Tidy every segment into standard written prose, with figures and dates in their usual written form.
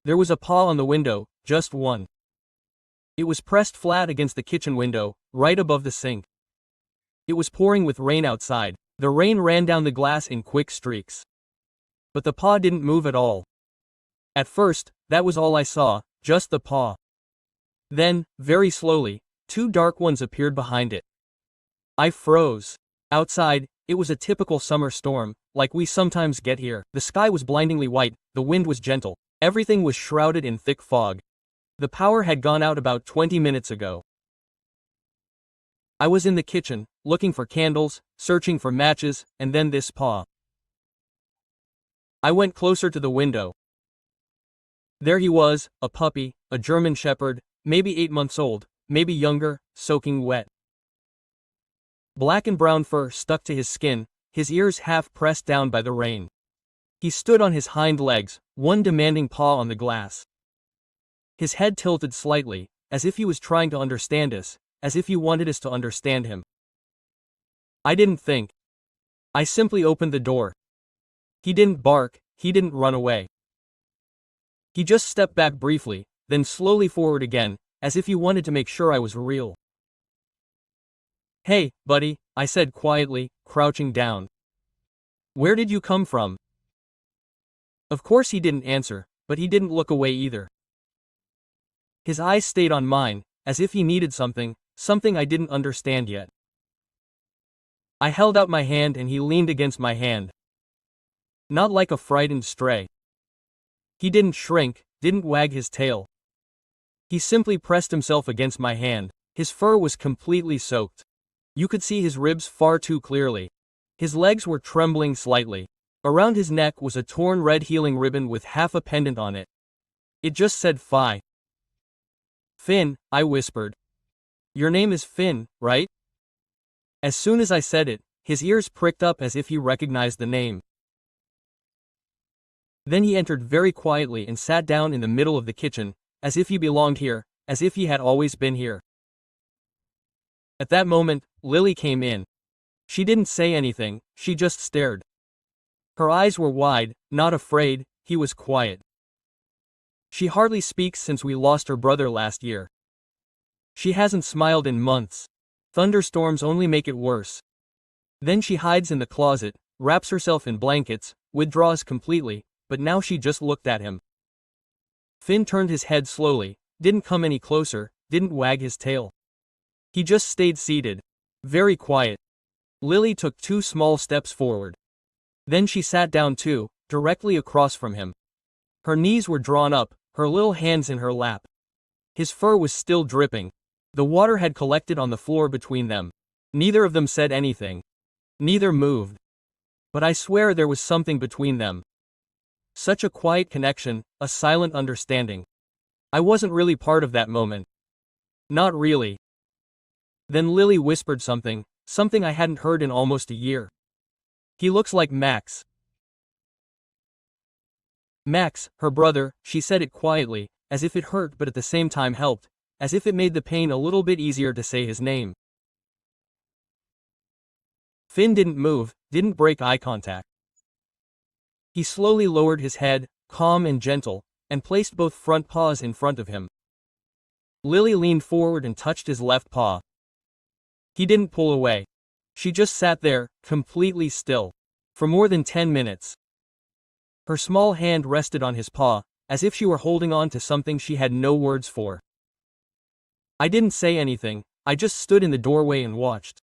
There was a paw on the window, just one. It was pressed flat against the kitchen window, right above the sink. It was pouring with rain outside. The rain ran down the glass in quick streaks. But the paw didn't move at all. At first, that was all I saw, just the paw. Then, very slowly, two dark ones appeared behind it. I froze. Outside, it was a typical summer storm, like we sometimes get here. The sky was blindingly white, the wind was gentle. Everything was shrouded in thick fog. The power had gone out about 20 minutes ago. I was in the kitchen, looking for candles, searching for matches, and then this paw. I went closer to the window. There he was, a puppy, a German shepherd, maybe 8 months old, maybe younger, soaking wet. Black and brown fur stuck to his skin, his ears half pressed down by the rain. He stood on his hind legs, one demanding paw on the glass. His head tilted slightly, as if he was trying to understand us, as if he wanted us to understand him. I didn't think. I simply opened the door. He didn't bark, he didn't run away. He just stepped back briefly, then slowly forward again, as if he wanted to make sure I was real. "Hey, buddy," I said quietly, crouching down. "Where did you come from?" Of course he didn't answer, but he didn't look away either. His eyes stayed on mine, as if he needed something I didn't understand yet. I held out my hand and he leaned against my hand. Not like a frightened stray. He didn't shrink, didn't wag his tail. He simply pressed himself against my hand. His fur was completely soaked. You could see his ribs far too clearly. His legs were trembling slightly. Around his neck was a torn red healing ribbon with half a pendant on it. It just said Phi. "Finn," I whispered. "Your name is Finn, right?" As soon as I said it, his ears pricked up as if he recognized the name. Then he entered very quietly and sat down in the middle of the kitchen, as if he belonged here, as if he had always been here. At that moment, Lily came in. She didn't say anything, she just stared. Her eyes were wide, not afraid, he was quiet. She hardly speaks since we lost her brother last year. She hasn't smiled in months. Thunderstorms only make it worse. Then she hides in the closet, wraps herself in blankets, withdraws completely, but now she just looked at him. Finn turned his head slowly, didn't come any closer, didn't wag his tail. He just stayed seated. Very quiet. Lily took 2 small steps forward. Then she sat down too, directly across from him. Her knees were drawn up, her little hands in her lap. His fur was still dripping. The water had collected on the floor between them. Neither of them said anything. Neither moved. But I swear there was something between them. Such a quiet connection, a silent understanding. I wasn't really part of that moment. Not really. Then Lily whispered something I hadn't heard in almost a year. "He looks like Max." Max, her brother, she said it quietly, as if it hurt but at the same time helped, as if it made the pain a little bit easier to say his name. Finn didn't move, didn't break eye contact. He slowly lowered his head, calm and gentle, and placed both front paws in front of him. Lily leaned forward and touched his left paw. He didn't pull away. She just sat there, completely still, for more than 10 minutes. Her small hand rested on his paw, as if she were holding on to something she had no words for. I didn't say anything, I just stood in the doorway and watched.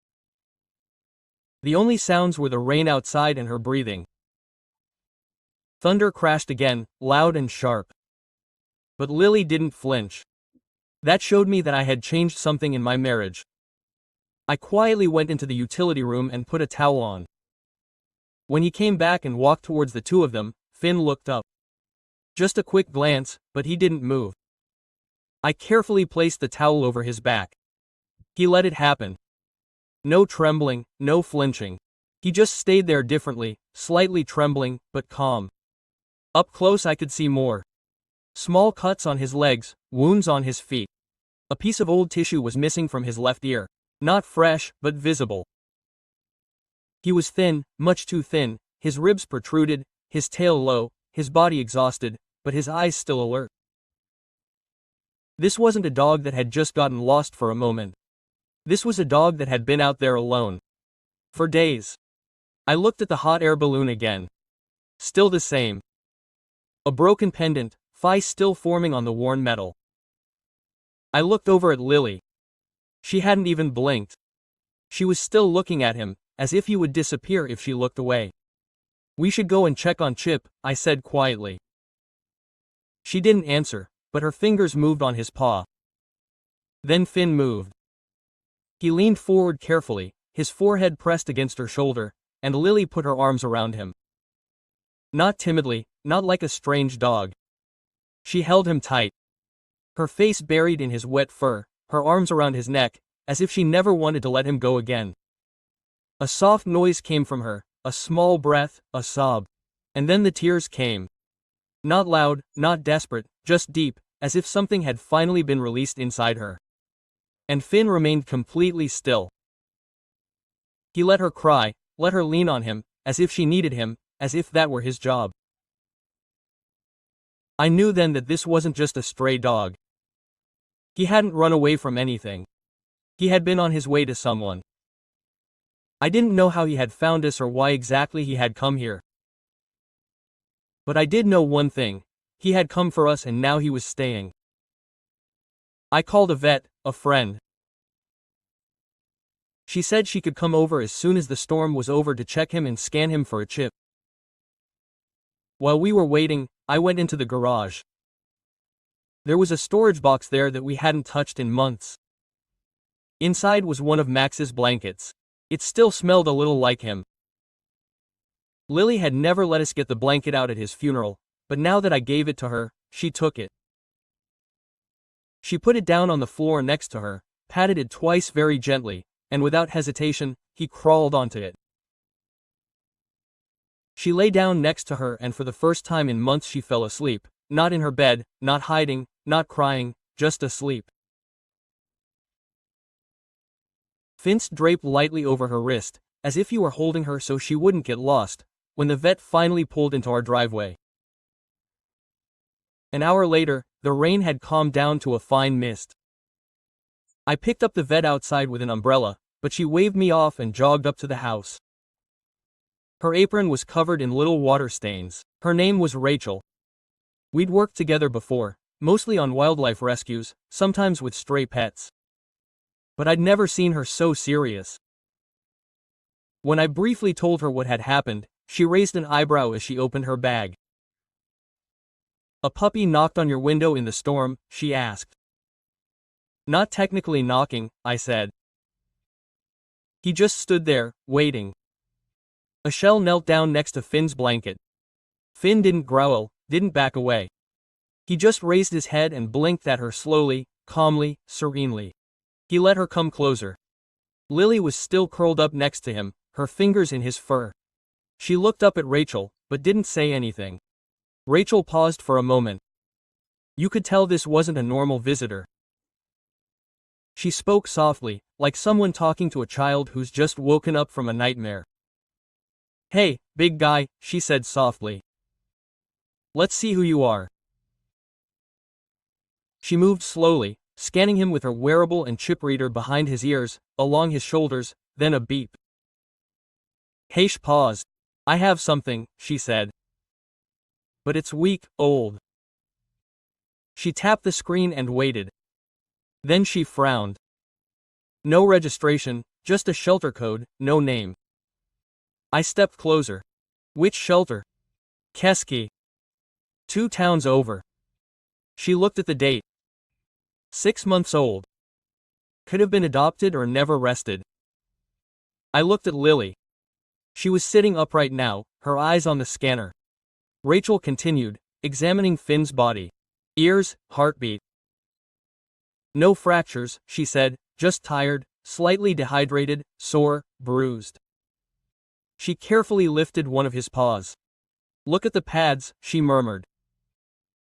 The only sounds were the rain outside and her breathing. Thunder crashed again, loud and sharp. But Lily didn't flinch. That showed me that I had changed something in my marriage. I quietly went into the utility room and put a towel on. When he came back and walked towards the two of them, Finn looked up. Just a quick glance, but he didn't move. I carefully placed the towel over his back. He let it happen. No trembling, no flinching. He just stayed there differently, slightly trembling, but calm. Up close I could see more. Small cuts on his legs, wounds on his feet. A piece of old tissue was missing from his left ear. Not fresh, but visible. He was thin, much too thin, his ribs protruded, his tail low, his body exhausted, but his eyes still alert. This wasn't a dog that had just gotten lost for a moment. This was a dog that had been out there alone. For days. I looked at the hot air balloon again. Still the same. A broken pendant, still forming on the worn metal. I looked over at Lily. She hadn't even blinked. She was still looking at him, as if he would disappear if she looked away. "We should go and check on Chip," I said quietly. She didn't answer, but her fingers moved on his paw. Then Finn moved. He leaned forward carefully, his forehead pressed against her shoulder, and Lily put her arms around him. Not timidly, not like a strange dog. She held him tight. Her face buried in his wet fur, her arms around his neck, as if she never wanted to let him go again. A soft noise came from her, a small breath, a sob. And then the tears came. Not loud, not desperate, just deep, as if something had finally been released inside her. And Finn remained completely still. He let her cry, let her lean on him, as if she needed him, as if that were his job. I knew then that this wasn't just a stray dog. He hadn't run away from anything. He had been on his way to someone. I didn't know how he had found us or why exactly he had come here. But I did know one thing. He had come for us and now he was staying. I called a vet, a friend. She said she could come over as soon as the storm was over to check him and scan him for a chip. While we were waiting, I went into the garage. There was a storage box there that we hadn't touched in months. Inside was one of Max's blankets. It still smelled a little like him. Lily had never let us get the blanket out at his funeral, but now that I gave it to her, she took it. She put it down on the floor next to her, patted it twice very gently, and without hesitation, he crawled onto it. She lay down next to her and for the first time in months she fell asleep, not in her bed, not hiding, not crying, just asleep. Fenster draped lightly over her wrist, as if he were holding her so she wouldn't get lost, when the vet finally pulled into our driveway. An hour later, the rain had calmed down to a fine mist. I picked up the vet outside with an umbrella, but she waved me off and jogged up to the house. Her apron was covered in little water stains. Her name was Rachel. We'd worked together before, mostly on wildlife rescues, sometimes with stray pets. But I'd never seen her so serious. When I briefly told her what had happened, she raised an eyebrow as she opened her bag. "A puppy knocked on your window in the storm?" she asked. "Not technically knocking," I said. "He just stood there, waiting." A shell knelt down next to Finn's blanket. Finn didn't growl, didn't back away. He just raised his head and blinked at her slowly, calmly, serenely. He let her come closer. Lily was still curled up next to him, her fingers in his fur. She looked up at Rachel, but didn't say anything. Rachel paused for a moment. You could tell this wasn't a normal visitor. She spoke softly, like someone talking to a child who's just woken up from a nightmare. "Hey, big guy," she said softly. "Let's see who you are." She moved slowly, scanning him with her wearable and chip reader behind his ears, along his shoulders, then a beep. Heish paused. "I have something," she said. "But it's weak, old." She tapped the screen and waited. Then she frowned. "No registration, just a shelter code, no name." I stepped closer. "Which shelter?" "Keski. 2 towns over." She looked at the date. 6 months old. Could have been adopted or never rested. I looked at Lily. She was sitting upright now, her eyes on the scanner. Rachel continued, examining Finn's body. Ears, heartbeat. "No fractures," she said, "just tired, slightly dehydrated, sore, bruised." She carefully lifted one of his paws. "Look at the pads," she murmured.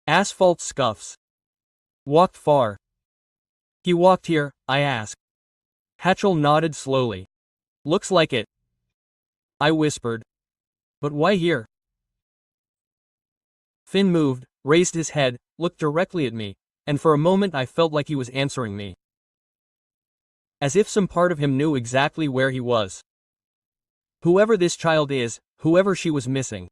"Asphalt scuffs." "Walked far?" "He walked here," I asked. Hatchell nodded slowly. "Looks like it." I whispered. "But why here?" Finn moved, raised his head, looked directly at me, and for a moment I felt like he was answering me. As if some part of him knew exactly where he was. Whoever this child is, whoever she was missing.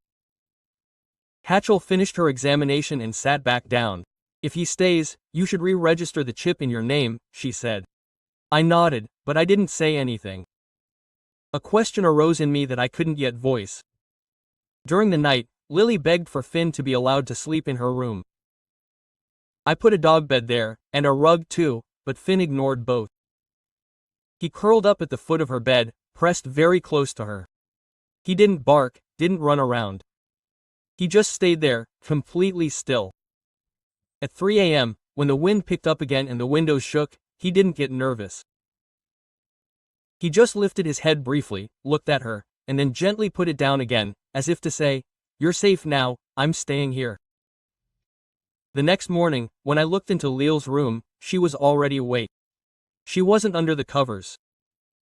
Hatchel finished her examination and sat back down. If he stays, you should re-register the chip in your name, she said. I nodded, but I didn't say anything. A question arose in me that I couldn't yet voice. During the night, Lily begged for Finn to be allowed to sleep in her room. I put a dog bed there, and a rug too, but Finn ignored both. He curled up at the foot of her bed, pressed very close to her. He didn't bark, didn't run around. He just stayed there, completely still. At 3 a.m., when the wind picked up again and the windows shook, he didn't get nervous. He just lifted his head briefly, looked at her, and then gently put it down again, as if to say, "You're safe now, I'm staying here." The next morning, when I looked into Leel's room, she was already awake. She wasn't under the covers.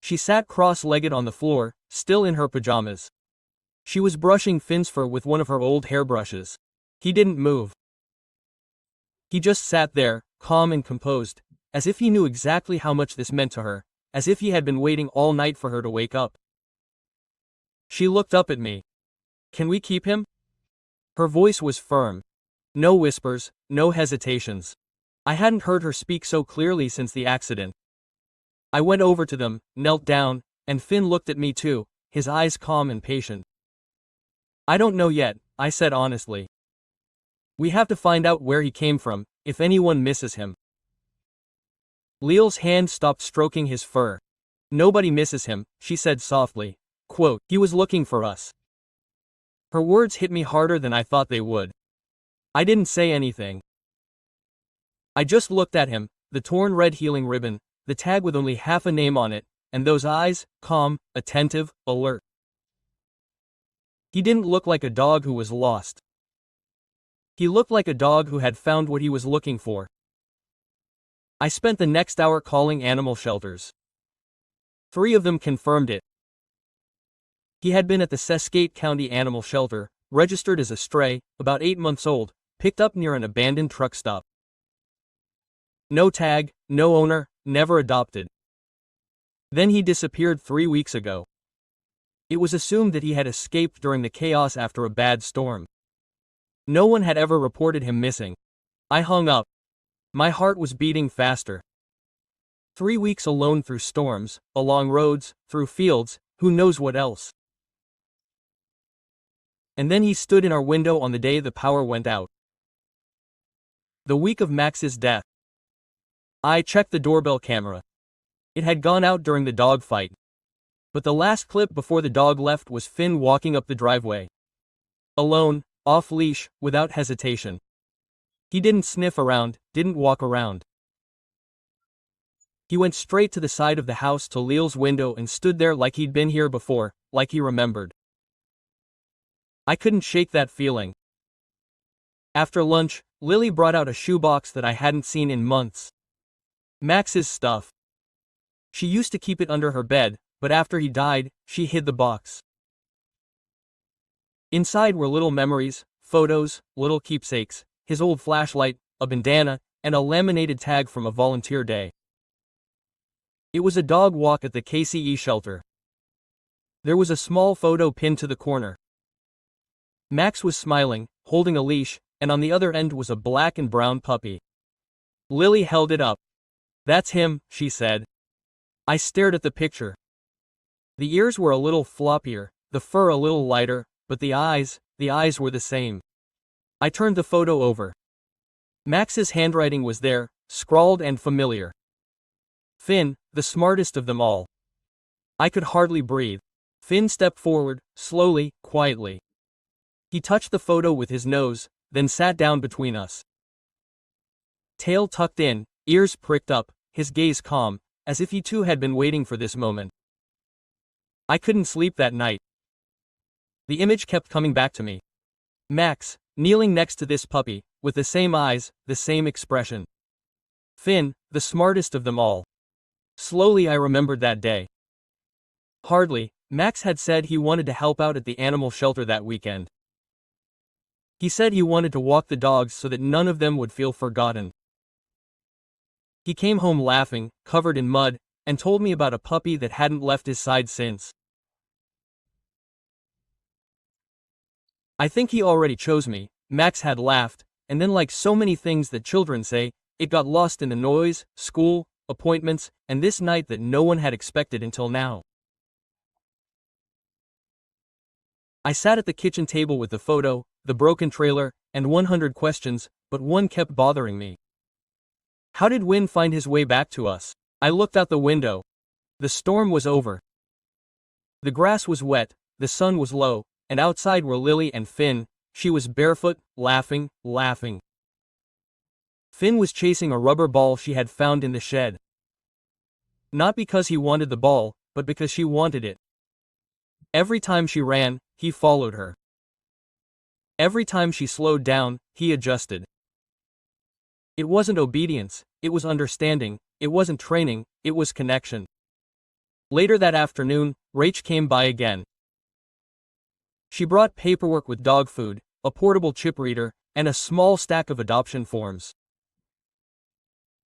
She sat cross-legged on the floor, still in her pajamas. She was brushing Finn's fur with one of her old hairbrushes. He didn't move. He just sat there, calm and composed, as if he knew exactly how much this meant to her, as if he had been waiting all night for her to wake up. She looked up at me. "Can we keep him?" Her voice was firm. No whispers, no hesitations. I hadn't heard her speak so clearly since the accident. I went over to them, knelt down, and Finn looked at me too, his eyes calm and patient. "I don't know yet," I said honestly. "We have to find out where he came from, if anyone misses him." Leel's hand stopped stroking his fur. "Nobody misses him," she said softly. Quote, "He was looking for us." Her words hit me harder than I thought they would. I didn't say anything. I just looked at him, the torn red healing ribbon, the tag with only half a name on it, and those eyes, calm, attentive, alert. He didn't look like a dog who was lost. He looked like a dog who had found what he was looking for. I spent the next hour calling animal shelters. 3 of them confirmed it. He had been at the Cascade County Animal Shelter, registered as a stray, about 8 months old, picked up near an abandoned truck stop. No tag, no owner, never adopted. Then he disappeared 3 weeks ago. It was assumed that he had escaped during the chaos after a bad storm. No one had ever reported him missing. I hung up. My heart was beating faster. 3 weeks alone through storms, along roads, through fields, who knows what else. And then he stood in our window on the day the power went out. The week of Max's death. I checked the doorbell camera. It had gone out during the dog fight. But the last clip before the dog left was Finn walking up the driveway. Alone, off-leash, without hesitation. He didn't sniff around, didn't walk around. He went straight to the side of the house to Leel's window and stood there like he'd been here before, like he remembered. I couldn't shake that feeling. After lunch, Lily brought out a shoebox that I hadn't seen in months. Max's stuff. She used to keep it under her bed, but after he died, she hid the box. Inside were little memories, photos, little keepsakes, his old flashlight, a bandana, and a laminated tag from a volunteer day. It was a dog walk at the KCE shelter. There was a small photo pinned to the corner. Max was smiling, holding a leash, and on the other end was a black and brown puppy. Lily held it up. "That's him," she said. I stared at the picture. The ears were a little floppier, the fur a little lighter, but the eyes were the same. I turned the photo over. Max's handwriting was there, scrawled and familiar. Finn, the smartest of them all. I could hardly breathe. Finn stepped forward, slowly, quietly. He touched the photo with his nose, then sat down between us. Tail tucked in, ears pricked up, his gaze calm, as if he too had been waiting for this moment. I couldn't sleep that night. The image kept coming back to me. Max, kneeling next to this puppy, with the same eyes, the same expression. Finn, the smartest of them all. Slowly I remembered that day. Hardly, Max had said he wanted to help out at the animal shelter that weekend. He said he wanted to walk the dogs so that none of them would feel forgotten. He came home laughing, covered in mud, and told me about a puppy that hadn't left his side since. I think he already chose me, Max had laughed, and then, like so many things that children say, it got lost in the noise, school, appointments, and this night that no one had expected until now. I sat at the kitchen table with the photo, the broken trailer, and 100 questions, but one kept bothering me. How did Win find his way back to us? I looked out the window. The storm was over. The grass was wet, the sun was low, and outside were Lily and Finn. She was barefoot, laughing. Finn was chasing a rubber ball she had found in the shed. Not because he wanted the ball, but because she wanted it. Every time she ran, he followed her. Every time she slowed down, he adjusted. It wasn't obedience, it was understanding, it wasn't training, it was connection. Later that afternoon, Rach came by again. She brought paperwork with dog food, a portable chip reader, and a small stack of adoption forms.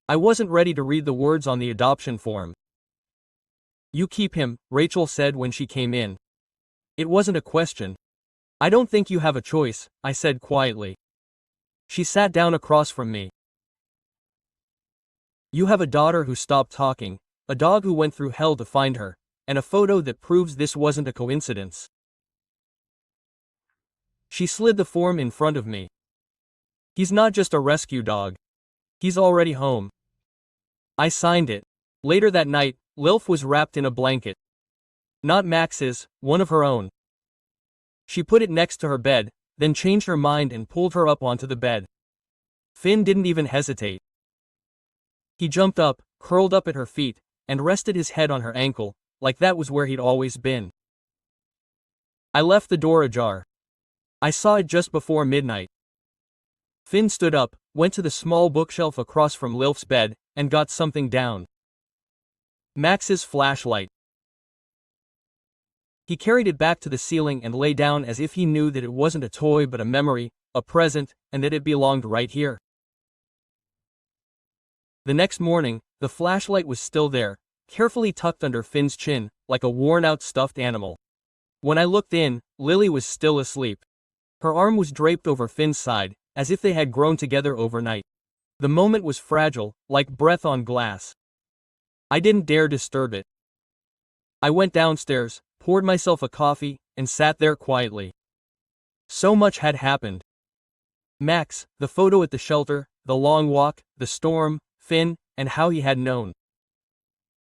I wasn't ready to read the words on the adoption form. "You keep him," Rachel said when she came in. It wasn't a question. "I don't think you have a choice," I said quietly. She sat down across from me. "You have a daughter who stopped talking, a dog who went through hell to find her, and a photo that proves this wasn't a coincidence." She slid the form in front of me. "He's not just a rescue dog. He's already home." I signed it. Later that night, Lilf was wrapped in a blanket. Not Max's, one of her own. She put it next to her bed, then changed her mind and pulled her up onto the bed. Finn didn't even hesitate. He jumped up, curled up at her feet, and rested his head on her ankle, like that was where he'd always been. I left the door ajar. I saw it just before midnight. Finn stood up, went to the small bookshelf across from Lilf's bed, and got something down. Max's flashlight. He carried it back to the ceiling and lay down as if he knew that it wasn't a toy but a memory, a present, and that it belonged right here. The next morning, the flashlight was still there, carefully tucked under Finn's chin, like a worn-out stuffed animal. When I looked in, Lily was still asleep. Her arm was draped over Finn's side, as if they had grown together overnight. The moment was fragile, like breath on glass. I didn't dare disturb it. I went downstairs, poured myself a coffee, and sat there quietly. So much had happened. Max, the photo at the shelter, the long walk, the storm, Finn, and how he had known.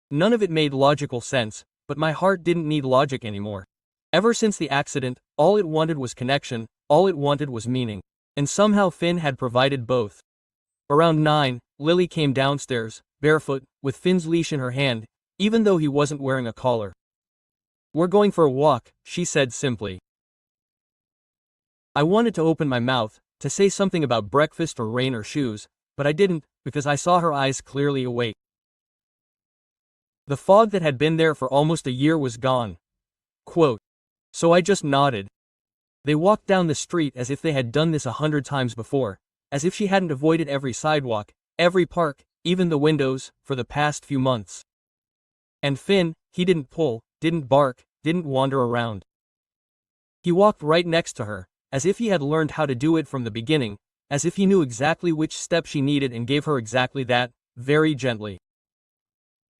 None of it made logical sense, but my heart didn't need logic anymore. Ever since the accident, all it wanted was connection, all it wanted was meaning. And somehow Finn had provided both. Around 9, Lily came downstairs, barefoot, with Finn's leash in her hand, even though he wasn't wearing a collar. "We're going for a walk," she said simply. I wanted to open my mouth, to say something about breakfast or rain or shoes, but I didn't, because I saw her eyes clearly awake. The fog that had been there for almost a year was gone. Quote. So I just nodded. They walked down the street as if they had done this 100 times before, as if she hadn't avoided every sidewalk, every park, even the windows, for the past few months. And Finn, he didn't pull, didn't bark, didn't wander around. He walked right next to her, as if he had learned how to do it from the beginning, as if he knew exactly which step she needed and gave her exactly that, very gently.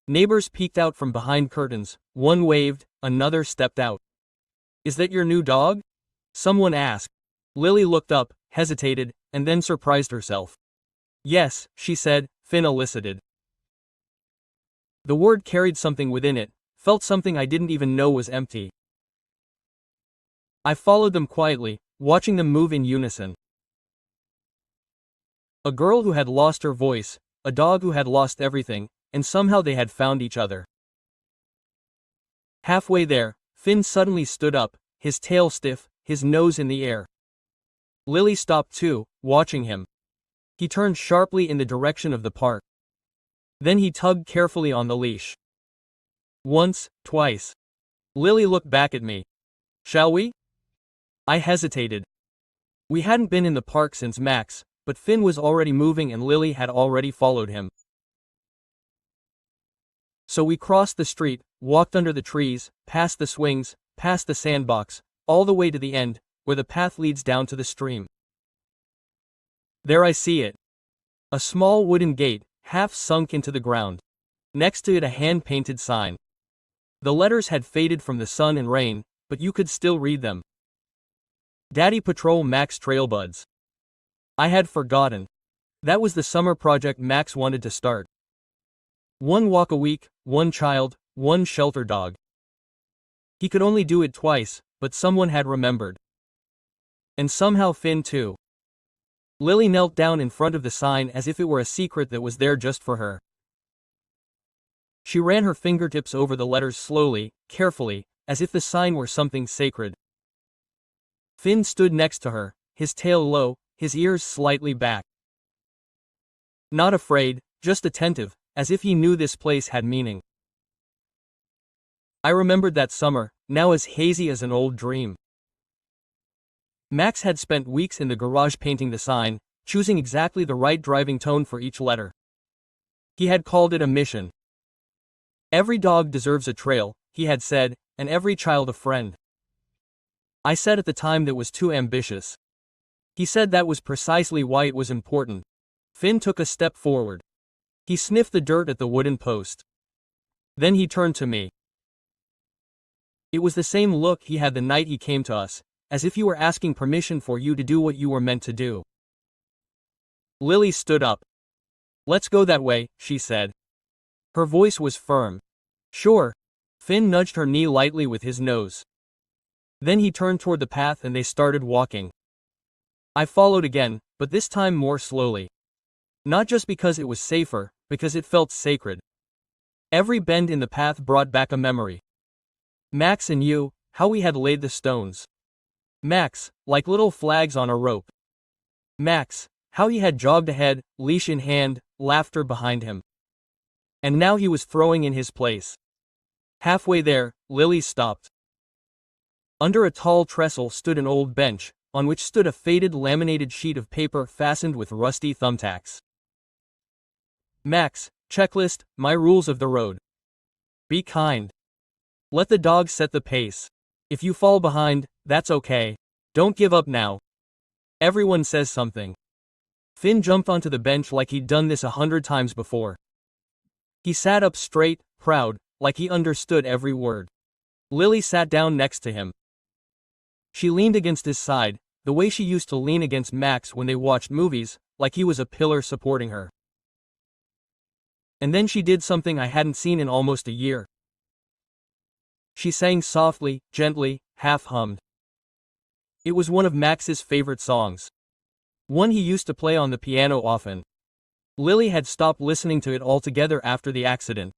Neighbors peeked out from behind curtains, one waved, another stepped out. "Is that your new dog?" someone asked. Lily looked up, hesitated, and then surprised herself. "Yes," she said, Finn elicited. The word carried something within it, felt something I didn't even know was empty. I followed them quietly, watching them move in unison. A girl who had lost her voice, a dog who had lost everything, and somehow they had found each other. Halfway there, Finn suddenly stood up, his tail stiff, his nose in the air. Lily stopped too, watching him. He turned sharply in the direction of the park. Then he tugged carefully on the leash. Once, twice. Lily looked back at me. "Shall we?" I hesitated. We hadn't been in the park since Max, but Finn was already moving and Lily had already followed him. So we crossed the street, walked under the trees, past the swings, past the sandbox, all the way to the end, where the path leads down to the stream. There I see it. A small wooden gate, half sunk into the ground. Next to it a hand-painted sign. The letters had faded from the sun and rain, but you could still read them. Daddy Patrol Max Trailbuds. I had forgotten. That was the summer project Max wanted to start. 1 walk a week, 1 child, 1 shelter dog. He could only do it twice, but someone had remembered. And somehow Finn too. Lily knelt down in front of the sign as if it were a secret that was there just for her. She ran her fingertips over the letters slowly, carefully, as if the sign were something sacred. Finn stood next to her, his tail low, his ears slightly back. Not afraid, just attentive, as if he knew this place had meaning. I remembered that summer, now as hazy as an old dream. Max had spent weeks in the garage painting the sign, choosing exactly the right driving tone for each letter. He had called it a mission. Every dog deserves a trail, he had said, and every child a friend. I said at the time that was too ambitious. He said that was precisely why it was important. Finn took a step forward. He sniffed the dirt at the wooden post. Then he turned to me. It was the same look he had the night he came to us, as if you were asking permission for you to do what you were meant to do. Lily stood up. Let's go that way, she said. Her voice was firm. Sure. Finn nudged her knee lightly with his nose. Then he turned toward the path and they started walking. I followed again, but this time more slowly. Not just because it was safer, because it felt sacred. Every bend in the path brought back a memory. Max and you, how we had laid the stones. Max, like little flags on a rope. Max, how he had jogged ahead, leash in hand, laughter behind him. And now he was throwing in his place. Halfway there, Lily stopped. Under a tall trestle stood an old bench, on which stood a faded laminated sheet of paper fastened with rusty thumbtacks. Max, checklist, my rules of the road. Be kind. Let the dog set the pace. If you fall behind, that's okay. Don't give up now. Everyone says something. Finn jumped onto the bench like he'd done this 100 times before. He sat up straight, proud, like he understood every word. Lily sat down next to him. She leaned against his side, the way she used to lean against Max when they watched movies, like he was a pillar supporting her. And then she did something I hadn't seen in almost a year. She sang softly, gently, half-hummed. It was one of Max's favorite songs. One he used to play on the piano often. Lily had stopped listening to it altogether after the accident.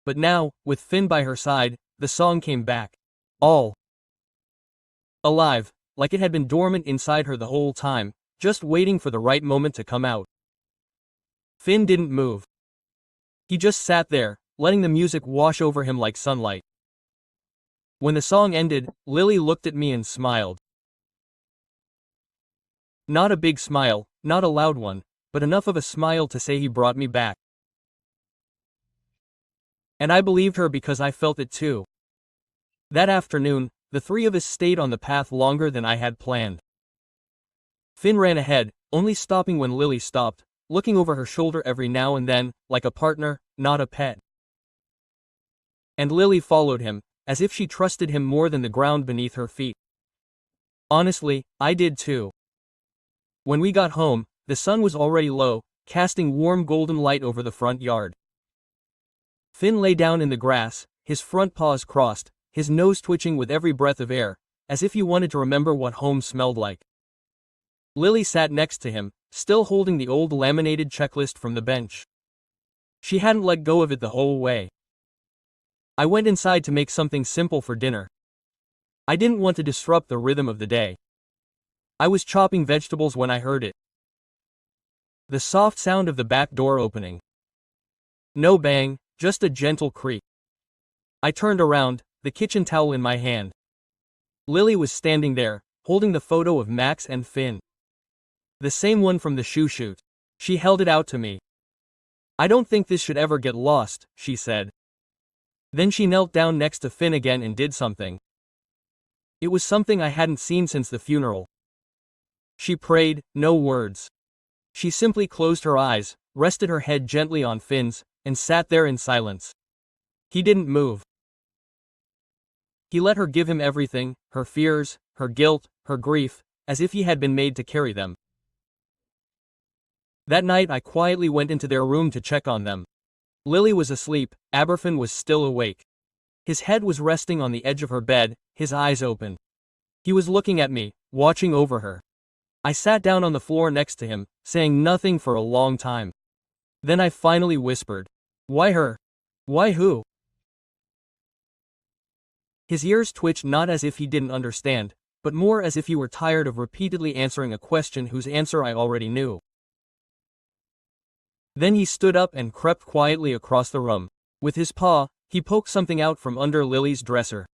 But now, with Finn by her side, the song came back. All alive, like it had been dormant inside her the whole time, just waiting for the right moment to come out. Finn didn't move. He just sat there, letting the music wash over him like sunlight. When the song ended, Lily looked at me and smiled. Not a big smile, not a loud one, but enough of a smile to say he brought me back. And I believed her because I felt it too. That afternoon, the three of us stayed on the path longer than I had planned. Finn ran ahead, only stopping when Lily stopped, looking over her shoulder every now and then, like a partner, not a pet. And Lily followed him, as if she trusted him more than the ground beneath her feet. Honestly, I did too. When we got home, the sun was already low, casting warm golden light over the front yard. Finn lay down in the grass, his front paws crossed, his nose twitching with every breath of air, as if he wanted to remember what home smelled like. Lily sat next to him, still holding the old laminated checklist from the bench. She hadn't let go of it the whole way. I went inside to make something simple for dinner. I didn't want to disrupt the rhythm of the day. I was chopping vegetables when I heard it. The soft sound of the back door opening. No bang, just a gentle creak. I turned around, the kitchen towel in my hand. Lily was standing there, holding the photo of Max and Finn. The same one from the shoe shoot. She held it out to me. "I don't think this should ever get lost," she said. Then she knelt down next to Finn again and did something. It was something I hadn't seen since the funeral. She prayed, no words. She simply closed her eyes, rested her head gently on Finn's, and sat there in silence. He didn't move. He let her give him everything, her fears, her guilt, her grief, as if he had been made to carry them. That night I quietly went into their room to check on them. Lily was asleep, Aberfin was still awake. His head was resting on the edge of her bed, his eyes open. He was looking at me, watching over her. I sat down on the floor next to him, saying nothing for a long time. Then I finally whispered, "Why her? Why who?" His ears twitched, not as if he didn't understand, but more as if he were tired of repeatedly answering a question whose answer I already knew. Then he stood up and crept quietly across the room. With his paw, he poked something out from under Lily's dresser.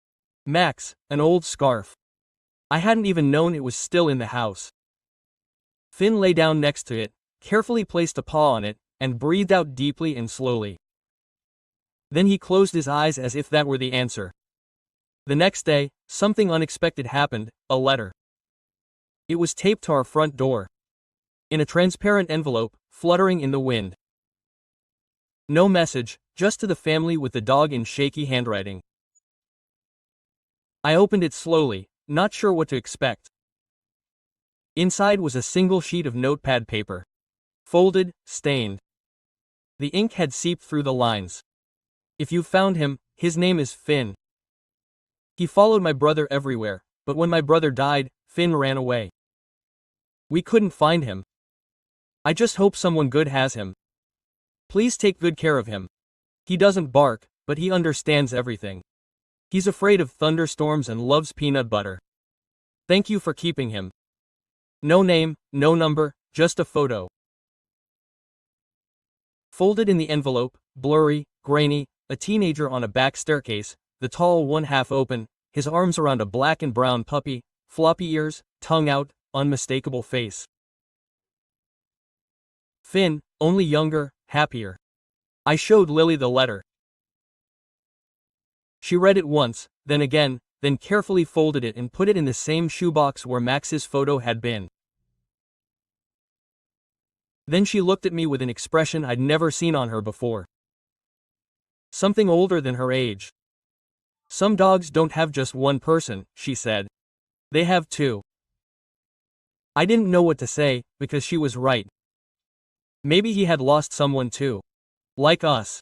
Max, an old scarf. I hadn't even known it was still in the house. Finn lay down next to it, carefully placed a paw on it, and breathed out deeply and slowly. Then he closed his eyes as if that were the answer. The next day, something unexpected happened, a letter. It was taped to our front door. In a transparent envelope, fluttering in the wind. No message, just to the family with the dog in shaky handwriting. I opened it slowly, not sure what to expect. Inside was a single sheet of notepad paper. Folded, stained. The ink had seeped through the lines. "If you found him, his name is Finn. He followed my brother everywhere, but when my brother died, Finn ran away. We couldn't find him. I just hope someone good has him. Please take good care of him. He doesn't bark, but he understands everything. He's afraid of thunderstorms and loves peanut butter. Thank you for keeping him." No name, no number, just a photo. Folded in the envelope, blurry, grainy, a teenager on a back staircase, the tall one half open, his arms around a black and brown puppy, floppy ears, tongue out, unmistakable face. Finn, only younger, happier. I showed Lily the letter. She read it once, then again, then carefully folded it and put it in the same shoebox where Max's photo had been. Then she looked at me with an expression I'd never seen on her before. Something older than her age. "Some dogs don't have just one person," she said. "They have two." I didn't know what to say, because she was right. Maybe he had lost someone too. Like us.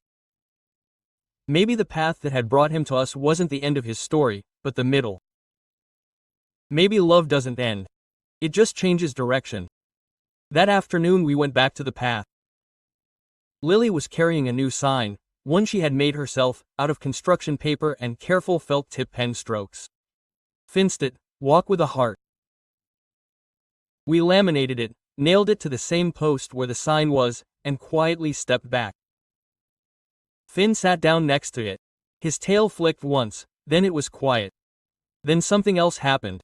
Maybe the path that had brought him to us wasn't the end of his story, but the middle. Maybe love doesn't end. It just changes direction. That afternoon we went back to the path. Lily was carrying a new sign, one she had made herself, out of construction paper and careful felt tip pen strokes. Fenster, walk with a heart. We laminated it, nailed it to the same post where the sign was, and quietly stepped back. Finn sat down next to it. His tail flicked once, then it was quiet. Then something else happened.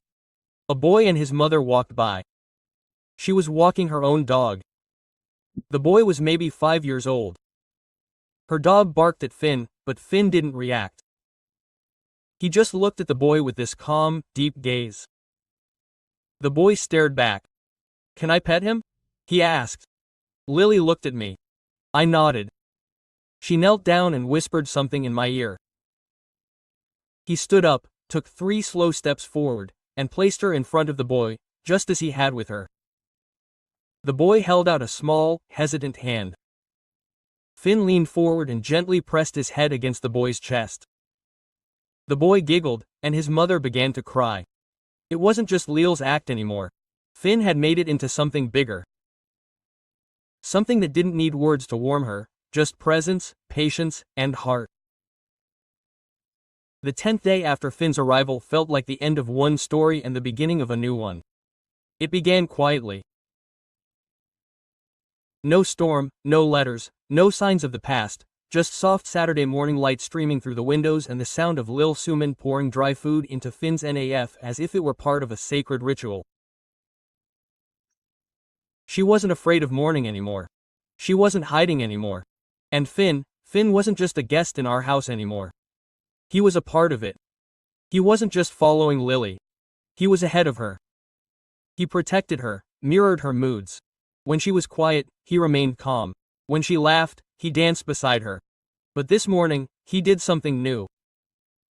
A boy and his mother walked by. She was walking her own dog. The boy was maybe 5 years old. Her dog barked at Finn, but Finn didn't react. He just looked at the boy with this calm, deep gaze. The boy stared back. "Can I pet him?" he asked. Lily looked at me. I nodded. She knelt down and whispered something in my ear. He stood up, took 3 slow steps forward, and placed her in front of the boy, just as he had with her. The boy held out a small, hesitant hand. Finn leaned forward and gently pressed his head against the boy's chest. The boy giggled, and his mother began to cry. It wasn't just Leel's act anymore. Finn had made it into something bigger. Something that didn't need words to warm her, just presence, patience, and heart. The 10th day after Finn's arrival felt like the end of one story and the beginning of a new one. It began quietly. No storm, no letters, no signs of the past, Just soft Saturday morning light streaming through the windows and the sound of Lil Suman pouring dry food into Finn's NAF as if it were part of a sacred ritual. She wasn't afraid of morning anymore. She wasn't hiding anymore. And Finn wasn't just a guest in our house anymore. He was a part of it. He wasn't just following Lily. He was ahead of her. He protected her, mirrored her moods. When she was quiet, he remained calm. When she laughed, he danced beside her. But this morning, he did something new.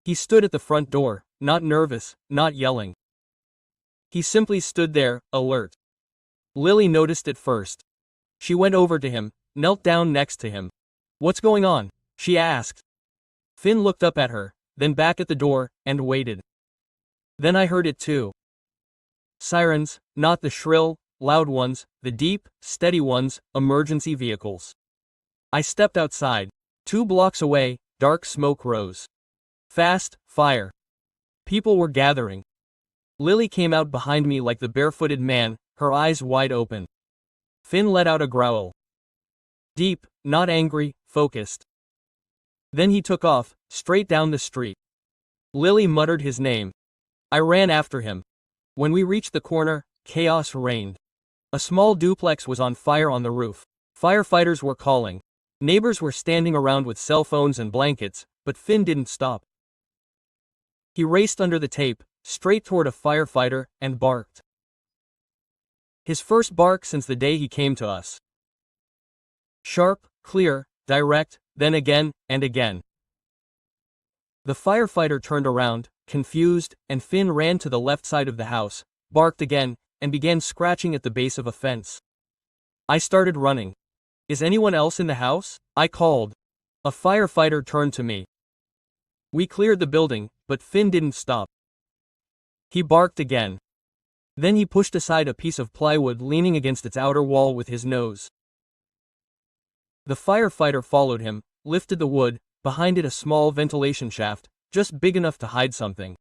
He stood at the front door, not nervous, not yelling. He simply stood there, alert. Lily noticed it first. She went over to him, knelt down next to him. "What's going on?" she asked. Finn looked up at her, then back at the door, and waited. Then I heard it too. Sirens, not the shrill, loud ones, the deep, steady ones, emergency vehicles. I stepped outside. 2 blocks away, dark smoke rose. Fast, fire. People were gathering. Lily came out behind me like the barefooted man, her eyes wide open. Finn let out a growl. Deep, not angry, focused. Then he took off, straight down the street. Lily muttered his name. I ran after him. When we reached the corner, chaos reigned. A small duplex was on fire on the roof. Firefighters were calling. Neighbors were standing around with cell phones and blankets, but Finn didn't stop. He raced under the tape, straight toward a firefighter, and barked. His first bark since the day he came to us. Sharp, clear, direct, then again, and again. The firefighter turned around, confused, and Finn ran to the left side of the house, barked again, and began scratching at the base of a fence. I started running. Is anyone else in the house? I called. A firefighter turned to me. We cleared the building, but Finn didn't stop. He barked again. Then he pushed aside a piece of plywood leaning against its outer wall with his nose. The firefighter followed him, lifted the wood, behind it a small ventilation shaft, just big enough to hide something.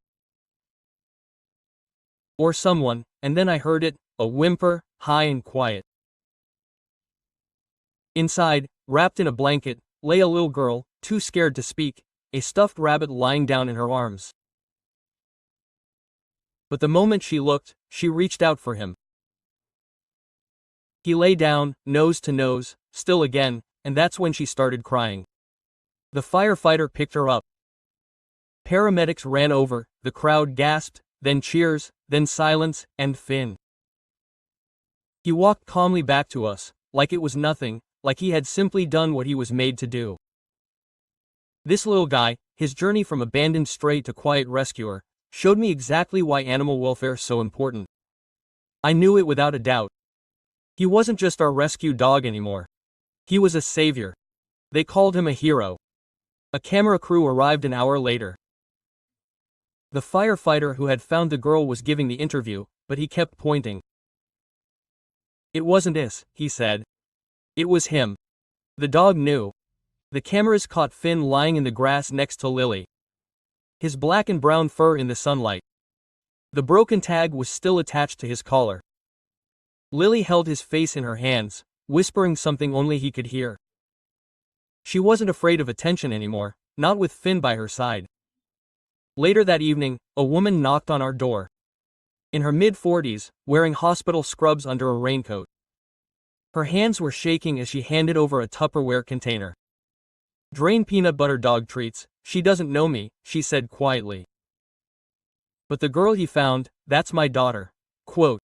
Or someone, and then I heard it, a whimper, high and quiet. Inside, wrapped in a blanket, lay a little girl, too scared to speak, a stuffed rabbit lying down in her arms. But the moment she looked, she reached out for him. He lay down, nose to nose, still again, and that's when she started crying. The firefighter picked her up. Paramedics ran over, the crowd gasped, then cheers, then silence, and Finn. He walked calmly back to us, like it was nothing, like he had simply done what he was made to do. This little guy, his journey from abandoned stray to quiet rescuer, showed me exactly why animal welfare is so important. I knew it without a doubt. He wasn't just our rescue dog anymore. He was a savior. They called him a hero. A camera crew arrived an hour later. The firefighter who had found the girl was giving the interview, but he kept pointing. It wasn't us, he said. It was him. The dog knew. The cameras caught Finn lying in the grass next to Lily. His black and brown fur in the sunlight. The broken tag was still attached to his collar. Lily held his face in her hands, whispering something only he could hear. She wasn't afraid of attention anymore, not with Finn by her side. Later that evening, a woman knocked on our door. In her mid-40s, wearing hospital scrubs under a raincoat. Her hands were shaking as she handed over a Tupperware container. Drain peanut butter dog treats. She doesn't know me, she said quietly. But the girl he found, that's my daughter. Quote.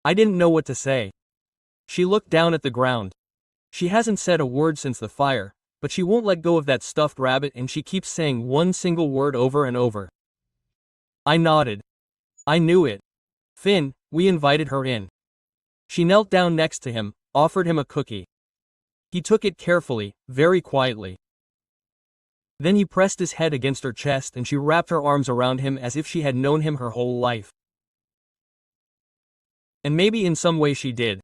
I didn't know what to say. She looked down at the ground. She hasn't said a word since the fire, but she won't let go of that stuffed rabbit and she keeps saying one single word over and over. I nodded. I knew it. Finn, we invited her in. She knelt down next to him, offered him a cookie. He took it carefully, very quietly. Then he pressed his head against her chest and she wrapped her arms around him as if she had known him her whole life. And maybe in some way she did.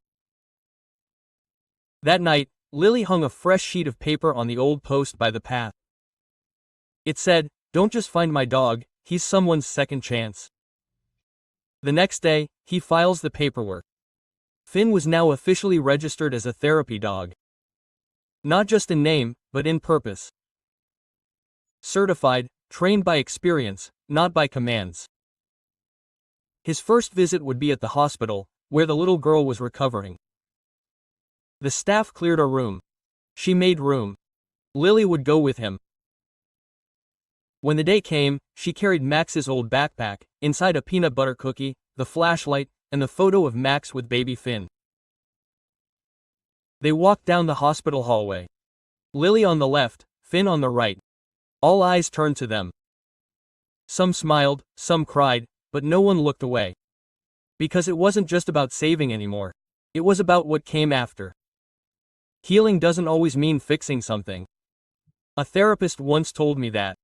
That night, Lily hung a fresh sheet of paper on the old post by the path. It said, "Don't just find my dog, he's someone's second chance." The next day, he files the paperwork. Finn was now officially registered as a therapy dog. Not just in name, but in purpose. Certified, trained by experience, not by commands. His first visit would be at the hospital, where the little girl was recovering. The staff cleared a room. She made room. Lily would go with him. When the day came, she carried Max's old backpack, inside a peanut butter cookie, the flashlight, and the photo of Max with baby Finn. They walked down the hospital hallway. Lily on the left, Finn on the right. All eyes turned to them. Some smiled, some cried, but no one looked away. Because it wasn't just about saving anymore. It was about what came after. Healing doesn't always mean fixing something. A therapist once told me that.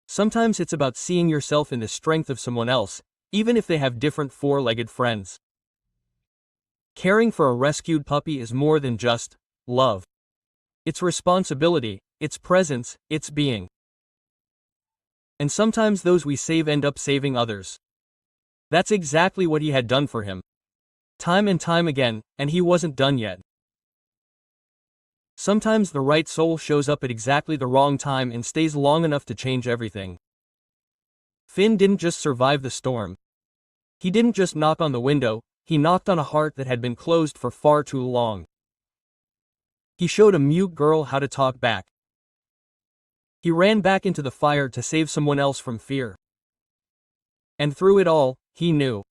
Sometimes it's about seeing yourself in the strength of someone else, even if they have different four-legged friends. Caring for a rescued puppy is more than just love. It's responsibility, it's presence, it's being. And sometimes those we save end up saving others. That's exactly what he had done for him. Time and time again, and he wasn't done yet. Sometimes the right soul shows up at exactly the wrong time and stays long enough to change everything. Finn didn't just survive the storm. He didn't just knock on the window, he knocked on a heart that had been closed for far too long. He showed a mute girl how to talk back. He ran back into the fire to save someone else from fear. And through it all, he knew.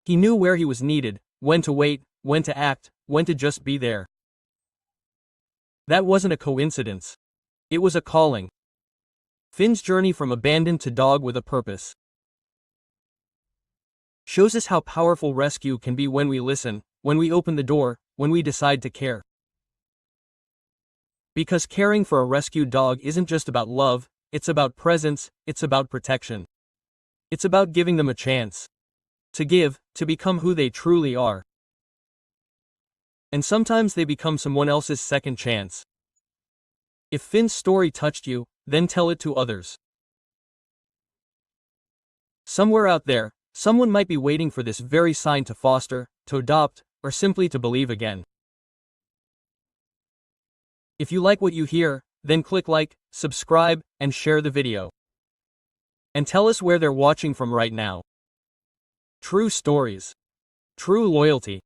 He knew where he was needed, when to wait, when to act, when to just be there. That wasn't a coincidence. It was a calling. Finn's journey from abandoned to dog with a purpose shows us how powerful rescue can be when we listen, when we open the door, when we decide to care. Because caring for a rescued dog isn't just about love, it's about presence, it's about protection. It's about giving them a chance. To give, to become who they truly are. And sometimes they become someone else's second chance. If Finn's story touched you, then tell it to others. Somewhere out there, someone might be waiting for this very sign to foster, to adopt, or simply to believe again. If you like what you hear, then click like, subscribe, and share the video. And tell us where they're watching from right now. True stories. True loyalty.